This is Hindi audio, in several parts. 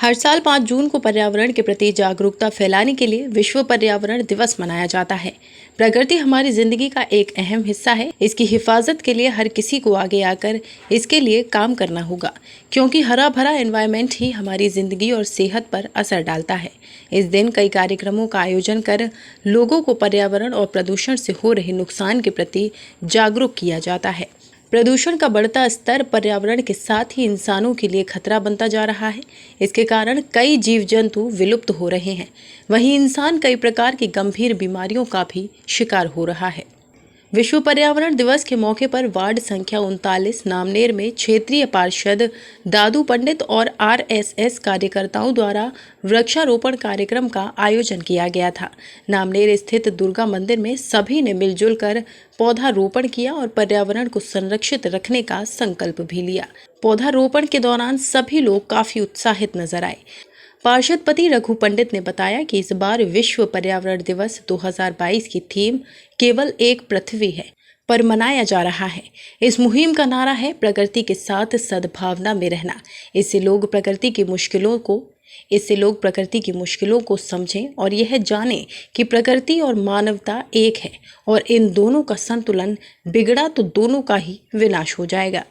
हर साल 5 जून को पर्यावरण के प्रति जागरूकता फैलाने के लिए विश्व पर्यावरण दिवस मनाया जाता है। प्रकृति हमारी जिंदगी का एक अहम हिस्सा है। इसकी हिफाजत के लिए हर किसी को आगे आकर इसके लिए काम करना होगा, क्योंकि हरा भरा एनवायरनमेंट ही हमारी जिंदगी और सेहत पर असर डालता है। इस दिन कई कार्यक्रमों का आयोजन कर लोगों को पर्यावरण और प्रदूषण से हो रहे नुकसान के प्रति जागरूक किया जाता है। प्रदूषण का बढ़ता स्तर पर्यावरण के साथ ही इंसानों के लिए खतरा बनता जा रहा है। इसके कारण कई जीव जंतु विलुप्त हो रहे हैं। वहीं इंसान कई प्रकार की गंभीर बीमारियों का भी शिकार हो रहा है। विश्व पर्यावरण दिवस के मौके पर वार्ड संख्या 39 नामनेर में क्षेत्रीय पार्षद दादू पंडित और आरएसएस कार्यकर्ताओं द्वारा वृक्षारोपण कार्यक्रम का आयोजन किया गया था। नामनेर स्थित दुर्गा मंदिर में सभी ने मिलजुल कर पौधारोपण किया और पर्यावरण को संरक्षित रखने का संकल्प भी लिया। पौधारोपण के दौरान सभी लोग काफी उत्साहित नजर आए। पार्षद पति रघु पंडित ने बताया कि इस बार विश्व पर्यावरण दिवस 2022 की थीम केवल एक पृथ्वी है पर मनाया जा रहा है। इस मुहिम का नारा है प्रकृति के साथ सद्भावना में रहना। इससे लोग प्रकृति की मुश्किलों को समझें और यह जानें कि प्रकृति और मानवता एक है और इन दोनों का संतुलन बिगड़ा तो दोनों का ही विनाश हो जाएगा।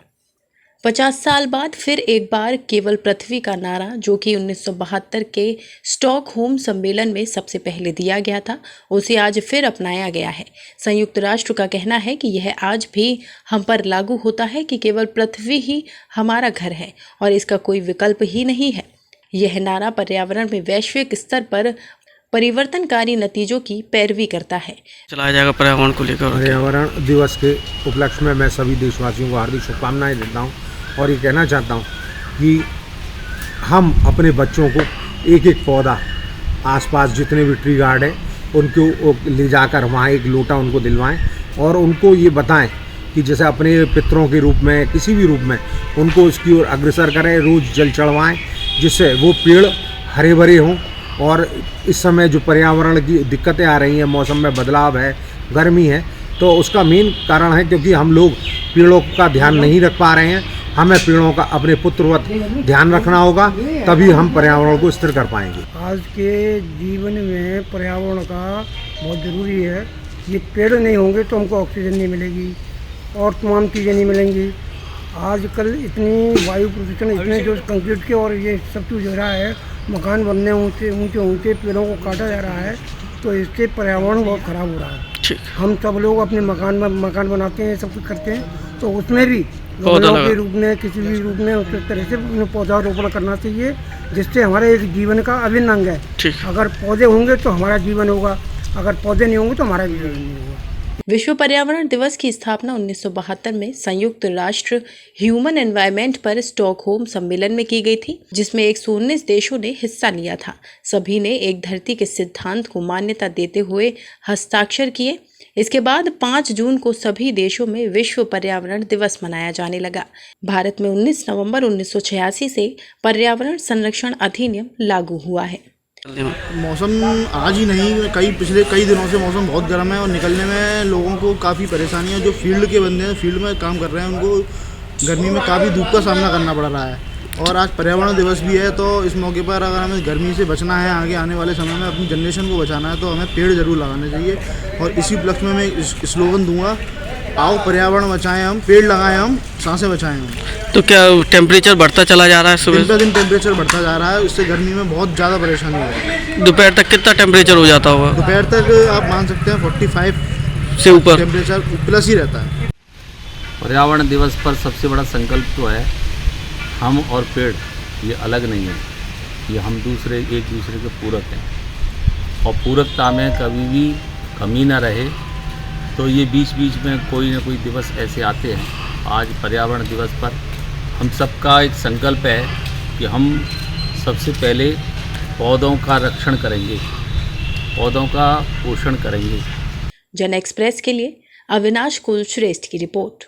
50 साल बाद फिर एक बार केवल पृथ्वी का नारा, जो कि 1972 के स्टॉकहोम सम्मेलन में सबसे पहले दिया गया था, उसे आज फिर अपनाया गया है। संयुक्त राष्ट्र का कहना है कि यह आज भी हम पर लागू होता है कि केवल पृथ्वी ही हमारा घर है और इसका कोई विकल्प ही नहीं है। यह नारा पर्यावरण में वैश्विक स्तर पर परिवर्तनकारी नतीजों की पैरवी करता है। चलाया जाएगा पर्यावरण को लेकर। पर्यावरण दिवस के उपलक्ष्य में मैं सभी देशवासियों को हार्दिक शुभकामनाएं देता हूं और ये कहना चाहता हूं कि हम अपने बच्चों को एक एक पौधा आसपास जितने भी ट्री गार्ड हैं उनको ले जाकर वहाँ एक लोटा उनको दिलवाएं और उनको ये बताएं कि जैसे अपने पितरों के रूप में किसी भी रूप में उनको इसकी ओर अग्रसर करें, रोज़ जल चढ़वाएं, जिससे वो पेड़ हरे भरे हों। और इस समय जो पर्यावरण की दिक्कतें आ रही हैं, मौसम में बदलाव है, गर्मी है, तो उसका मेन कारण है क्योंकि हम लोग पेड़ों का ध्यान नहीं रख पा रहे हैं। हमें पेड़ों का अपने पुत्रवत ध्यान रखना होगा, तभी हम पर्यावरण को स्थिर कर पाएंगे। आज के जीवन में पर्यावरण का बहुत ज़रूरी है। ये पेड़ नहीं होंगे तो हमको ऑक्सीजन नहीं मिलेगी और तमाम चीज़ें नहीं मिलेंगी। आजकल इतनी वायु प्रदूषण, इतने जो कंक्रीट के और ये सब चीज़ हो रहा है, मकान बनने ऊंचे पेड़ों को काटा जा रहा है, तो इससे पर्यावरण बहुत ख़राब हो रहा है। हम सब लोग अपने मकान बनाते हैं, सब कुछ करते हैं, तो उसमें भी गमलों के रूप में, किसी भी रूप में उस तरह से पौधारोपण करना चाहिए, जिससे हमारे एक जीवन का अभिन्न अंग है। अगर पौधे होंगे तो हमारा जीवन होगा, अगर पौधे नहीं होंगे तो हमारा जीवन नहीं होगा। विश्व पर्यावरण दिवस की स्थापना 1972 में संयुक्त राष्ट्र ह्यूमन एनवायरनमेंट पर स्टॉकहोम सम्मेलन में की गई थी, जिसमें 119 देशों ने हिस्सा लिया था। सभी ने एक धरती के सिद्धांत को मान्यता देते हुए हस्ताक्षर किए। इसके बाद 5 जून को सभी देशों में विश्व पर्यावरण दिवस मनाया जाने लगा। भारत में 19 नवंबर 1986 से पर्यावरण संरक्षण अधिनियम लागू हुआ है। मौसम आज ही नहीं, पिछले कई दिनों से मौसम बहुत गर्म है और निकलने में लोगों को काफ़ी परेशानी है। जो फील्ड के बंदे हैं, फील्ड में काम कर रहे हैं, उनको गर्मी में काफ़ी धूप का सामना करना पड़ रहा है। और आज पर्यावरण दिवस भी है, तो इस मौके पर अगर हमें गर्मी से बचना है, आगे आने वाले समय में अपनी जनरेशन को बचाना है, तो हमें पेड़ ज़रूर लगाने चाहिए। और इसी उपलक्ष्य में मैं स्लोगन दूंगा, आओ पर्यावरण बचाएं, हम पेड़ लगाएं, हम सांसें बचाएं हम। तो क्या टेम्परेचर बढ़ता चला जा रहा है? सुबह दिन टेम्परेचर बढ़ता जा रहा है, इससे गर्मी में बहुत ज़्यादा परेशानी हो रही है। दोपहर तक कितना टेम्परेचर हो जाता होगा? दोपहर तक आप मान सकते हैं 45 से ऊपर टेम्परेचर प्लस ही रहता है। पर्यावरण दिवस पर सबसे बड़ा संकल्प तो है हम और पेड़ ये अलग नहीं है, ये हम एक दूसरे के पूरक हैं और पूरकता में कभी भी कमी ना रहे। तो ये बीच बीच में कोई ना कोई दिवस ऐसे आते हैं। आज पर्यावरण दिवस पर हम सबका एक संकल्प है कि हम सबसे पहले पौधों का रक्षण करेंगे, पौधों का पोषण करेंगे। जन एक्सप्रेस के लिए अविनाश कुलश्रेष्ठ की रिपोर्ट।